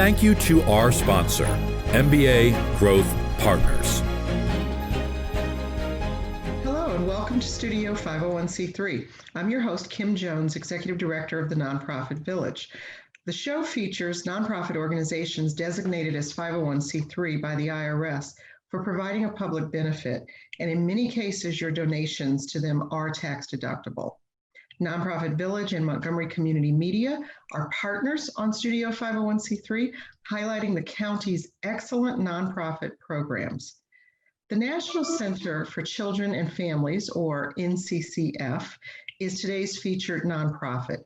thank you to our sponsor, MBA Growth Partners. Hello and welcome to Studio 501c3. I'm your host, Kim Jones, Executive Director of the Nonprofit Village. The show features nonprofit organizations designated as 501c3 by the IRS for providing a public benefit, and in many cases, your donations to them are tax deductible. Nonprofit Village and Montgomery Community Media are partners on Studio 501c3, highlighting the county's excellent nonprofit programs. The National Center for Children and Families, or NCCF, is today's featured nonprofit.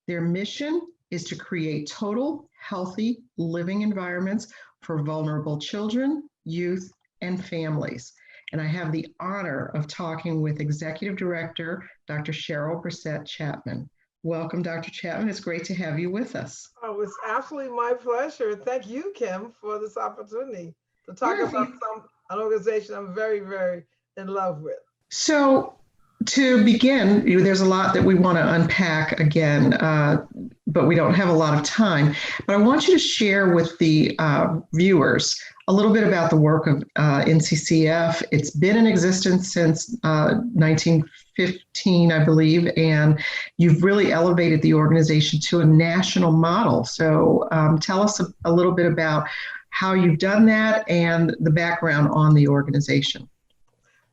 Their mission is to create total, healthy living environments for vulnerable children, youth, and families. And I have the honor of talking with Executive Director, Dr. Sheryl Brissett Chapman. Welcome, Dr. Chapman. It's great to have you with us. Oh, it's absolutely my pleasure. Thank you, Kim, for this opportunity to talk about an organization I'm very, very in love with. So to begin, there's a lot that we want to unpack again, but we don't have a lot of time. But I want you to share with the viewers a little bit about the work of NCCF. It's been in existence since 1915, I believe, and you've really elevated the organization to a national model. So tell us a little bit about how you've done that and the background on the organization.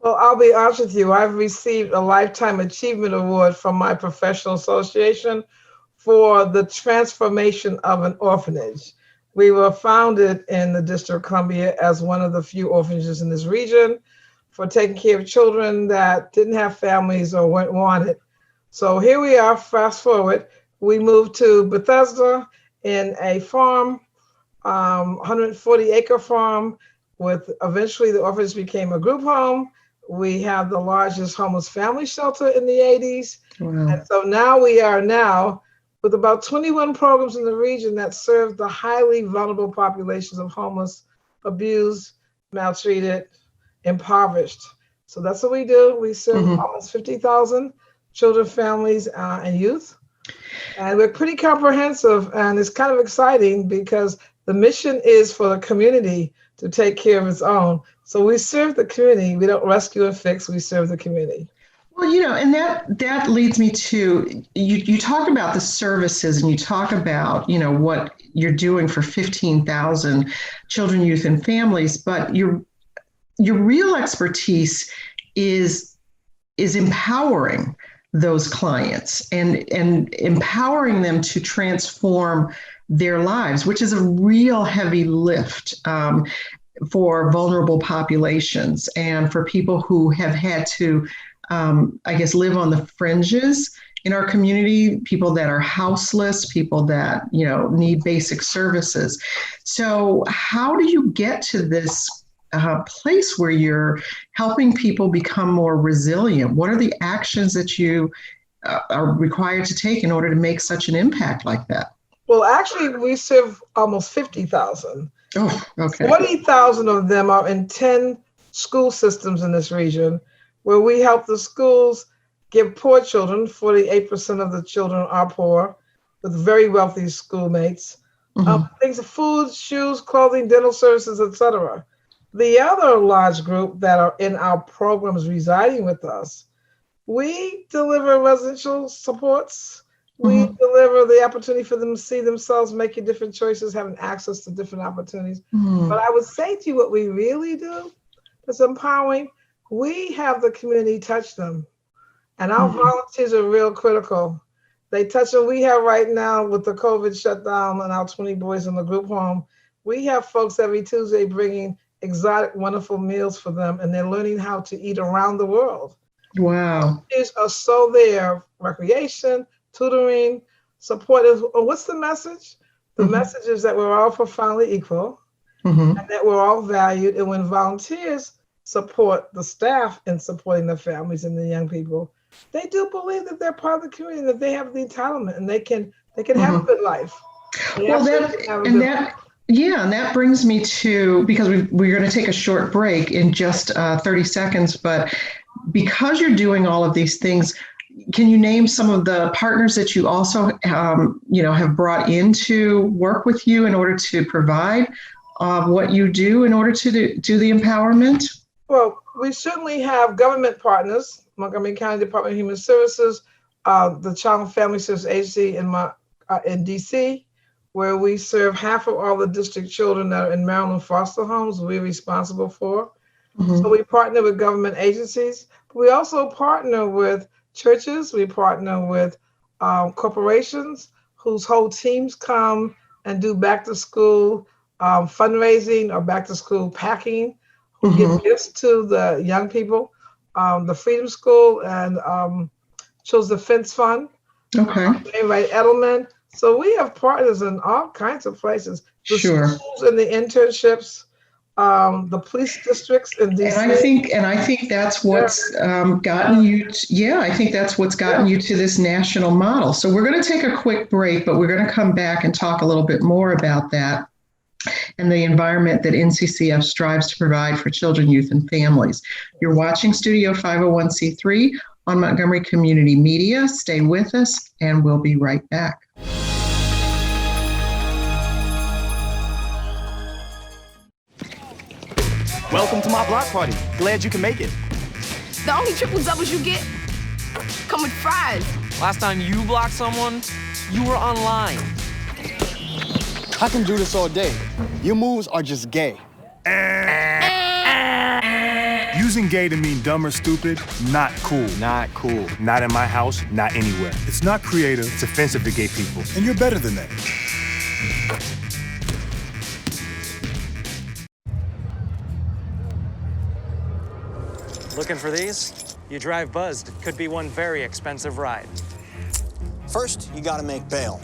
Well, I'll be honest with you. I've received a Lifetime Achievement Award from my professional association for the transformation of an orphanage. We were founded in the District of Columbia as one of the few orphanages in this region for taking care of children that didn't have families or weren't wanted. So here we are, fast forward, we moved to Bethesda in a farm, 140-acre farm, with eventually the orphanage became a group home. We have the largest homeless family shelter in the 80s. Wow. And so now we are with about 21 programs in the region that serve the highly vulnerable populations of homeless, abused, maltreated, impoverished. So that's what we do. We serve almost 50,000 children, families, and youth. And we're pretty comprehensive, and it's kind of exciting because the mission is for the community to take care of its own. So we serve the community. We don't rescue and fix, we serve the community. Well, and that leads me to, you talk about the services and you talk about, what you're doing for 15,000 children, youth, and families, but your real expertise is empowering those clients and empowering them to transform their lives, which is a real heavy lift for vulnerable populations and for people who have had to live on the fringes in our community, people that are houseless, people that, need basic services. So how do you get to this place where you're helping people become more resilient? What are the actions that you are required to take in order to make such an impact like that? Well, actually, we serve almost 50,000. Oh, okay. 40,000 of them are in 10 school systems in this region, where we help the schools give poor children, 48% of the children are poor, with very wealthy schoolmates, things of food, shoes, clothing, dental services, etc. The other large group that are in our programs residing with us, we deliver residential supports. We deliver the opportunity for them to see themselves making different choices, having access to different opportunities. But I would say to you, what we really do is empowering. We have the community touch them, and our volunteers are real critical. They touch them. We have right now with the COVID shutdown and our 20 boys in the group home, we have folks every Tuesday bringing exotic, wonderful meals for them, and they're learning how to eat around the world. Wow. Volunteers are so there, recreation, tutoring, support. What's the message? The message is that we're all profoundly equal and that we're all valued. And when volunteers support the staff in supporting the families and the young people, they do believe that they're part of the community, that they have the entitlement and they can have a good life. Well, that brings me to, because we're going to take a short break in just 30 seconds, but because you're doing all of these things, can you name some of the partners that you also, have brought in to work with you in order to provide what you do in order to do the empowerment? Well, we certainly have government partners, Montgomery County Department of Human Services, the Child and Family Services Agency in DC, where we serve half of all the district children that are in Maryland foster homes we're responsible for. Mm-hmm. So we partner with government agencies. We also partner with churches. We partner with corporations whose whole teams come and do back to school fundraising or back to school packing, who give gifts to the young people. The Freedom School and Children's Defense Fund. Okay. Right, Edelman. So we have partners in all kinds of places. The schools and the internships, the police districts in DC. And I think that's what's gotten you. I think that's what's gotten you to this national model. So we're going to take a quick break, but we're going to come back and talk a little bit more about that and the environment that NCCF strives to provide for children, youth, and families. You're watching Studio 501c3 on Montgomery Community Media. Stay with us, and we'll be right back. Welcome to my block party. Glad you can make it. The only triple doubles you get come with fries. Last time you blocked someone, you were online. I can do this all day. Your moves are just gay. Using gay to mean dumb or stupid, not cool. Not cool. Not in my house, not anywhere. It's not creative, it's offensive to gay people. And you're better than that. Looking for these? You drive buzzed. It could be one very expensive ride. First, you gotta make bail.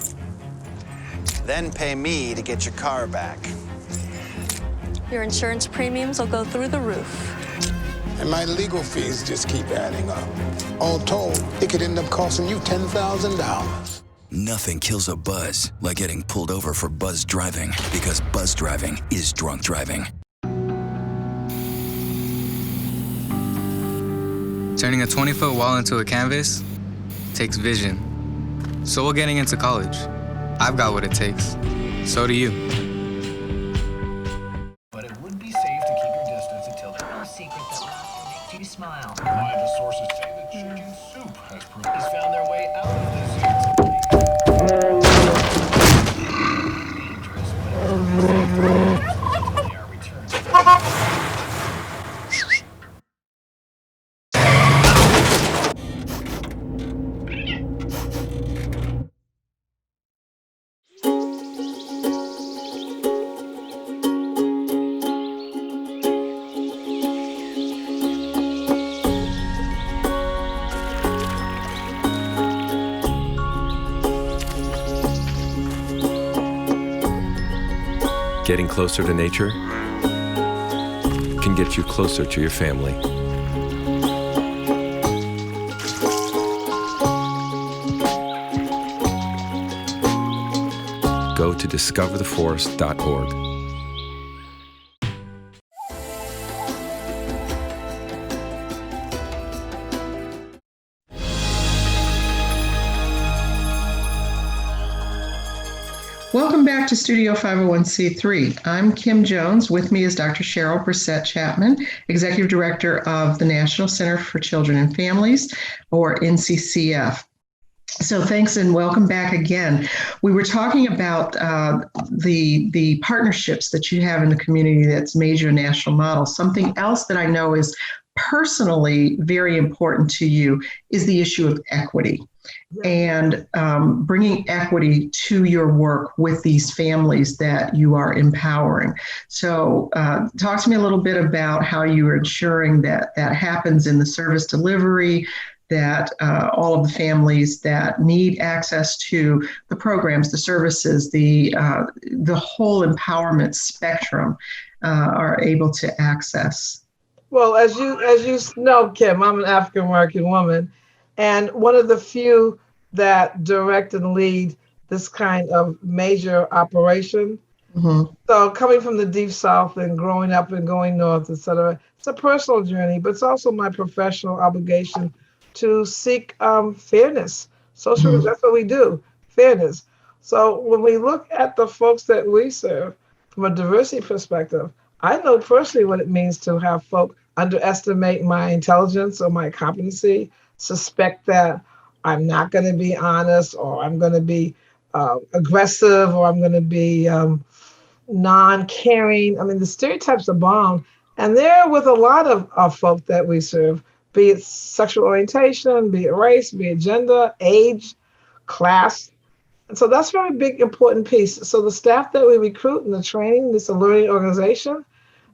Then pay me to get your car back. Your insurance premiums will go through the roof. And my legal fees just keep adding up. All told, it could end up costing you $10,000. Nothing kills a buzz like getting pulled over for buzz driving, because buzz driving is drunk driving. Turning a 20-foot wall into a canvas takes vision. So will getting into college. I've got what it takes. So do you. But it would be safe to keep your distance until there's no secret that makes you smile. Reliable sources say that chicken soup has found their way out of this dangerous, but they are returned. Getting closer to nature can get you closer to your family. Go to discovertheforest.org. Welcome back to Studio 501c3. I'm Kim Jones. With me is Dr. Sheryl Brissett Chapman, Executive Director of the National Center for Children and Families, or NCCF. So thanks and welcome back again. We were talking about the partnerships that you have in the community that's made you a national model. Something else that I know is personally very important to you is the issue of equity. And bringing equity to your work with these families that you are empowering. So talk to me a little bit about how you are ensuring that that happens in the service delivery, that all of the families that need access to the programs, the services, the whole empowerment spectrum are able to access. Well, as you know, Kim, I'm an African American woman, and one of the few that direct and lead this kind of major operation. Mm-hmm. So coming from the Deep South and growing up and going north, et cetera, it's a personal journey, but it's also my professional obligation to seek fairness. Social, that's what we do, fairness. So when we look at the folks that we serve from a diversity perspective, I know personally what it means to have folk underestimate my intelligence or my competency, suspect that I'm not going to be honest, or I'm going to be aggressive, or I'm going to be non-caring. I mean, the stereotypes abound, and they're with a lot of folk that we serve, be it sexual orientation, be it race, be it gender, age, class. And so that's a very big, important piece. So the staff that we recruit in the training, this is a learning organization,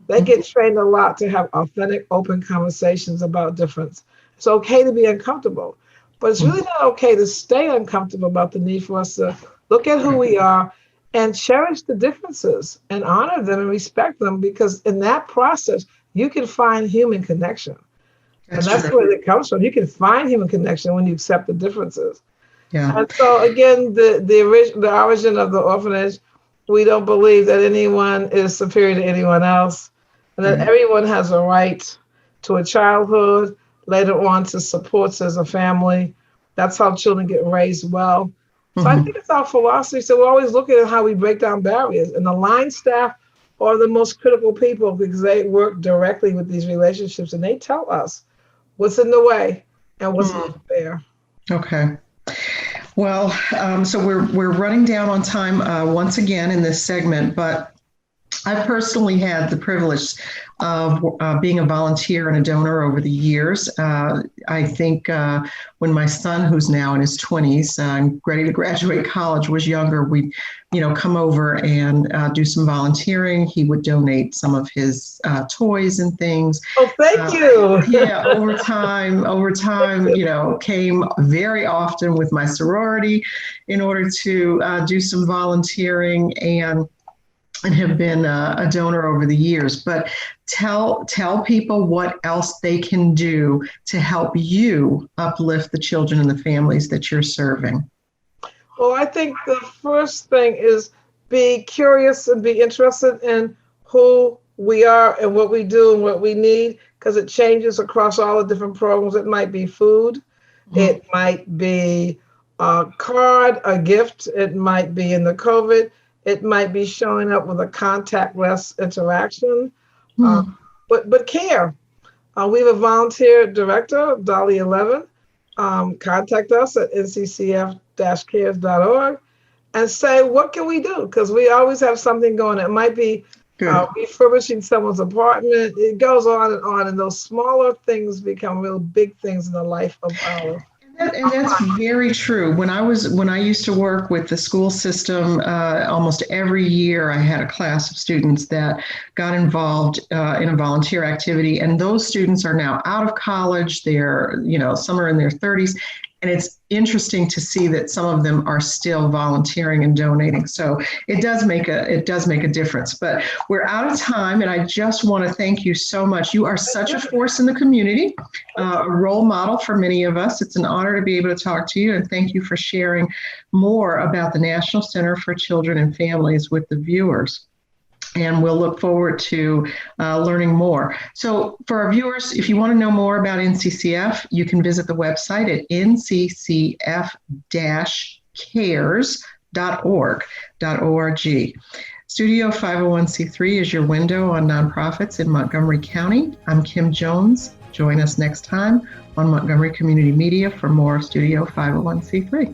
they get trained a lot to have authentic, open conversations about difference. It's okay to be uncomfortable, but it's really not okay to stay uncomfortable about the need for us to look at who we are and cherish the differences and honor them and respect them, because in that process, you can find human connection. That's where it comes from. You can find human connection when you accept the differences. Yeah. And so again, the origin of the orphanage, we don't believe that anyone is superior to anyone else, and that everyone has a right to a childhood, later on to supports as a family. That's how children get raised well. So I think it's our philosophy. So we're always looking at how we break down barriers. And the line staff are the most critical people because they work directly with these relationships, and they tell us what's in the way and what's not fair. Okay. Well, so we're running down on time once again in this segment, but I personally had the privilege of being a volunteer and a donor over the years. I think when my son, who's now in his 20s, ready to graduate college, was younger, we'd, come over and do some volunteering. He would donate some of his toys and things. Oh, thank you. Yeah, over time, came very often with my sorority in order to do some volunteering and have been a donor over the years. But tell people what else they can do to help you uplift the children and the families that you're serving. Well, I think the first thing is be curious and be interested in who we are and what we do and what we need, because it changes across all the different programs. It might be food, it might be a card, a gift, it might be in the COVID, it might be showing up with a contactless interaction, but care. We have a volunteer director, Dolly 11. Contact us at nccf-cares.org and say, what can we do? Because we always have something going. It might be refurbishing someone's apartment. It goes on, and those smaller things become real big things in the life of ours. And that's very true. When I used to work with the school system, almost every year I had a class of students that got involved in a volunteer activity, and those students are now out of college. They're, some are in their 30s, and it's interesting to see that some of them are still volunteering and donating. So it does make a difference. But we're out of time, and I just want to thank you so much. You are such a force in the community, a role model for many of us. It's an honor to be able to talk to you, and thank you for sharing more about the National Center for Children and Families with the viewers. And we'll look forward to learning more. So for our viewers, if you want to know more about NCCF, you can visit the website at nccf-cares.org. Studio 501c3 is your window on nonprofits in Montgomery County. I'm Kim Jones. Join us next time on Montgomery Community Media for more of Studio 501c3.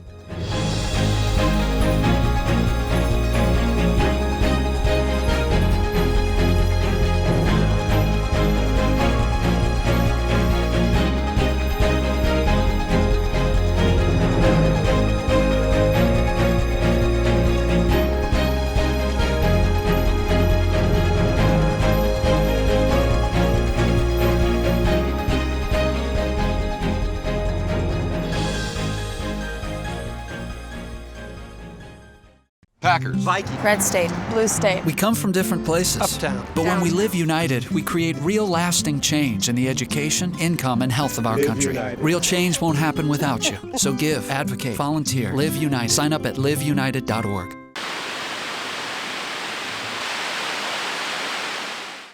Packers, Vikings, Red State, Blue State. We come from different places. Uptown. But when we live united, we create real lasting change in the education, income, and health of our country. United. Real change won't happen without you. So give, advocate, volunteer, live united. Sign up at liveunited.org.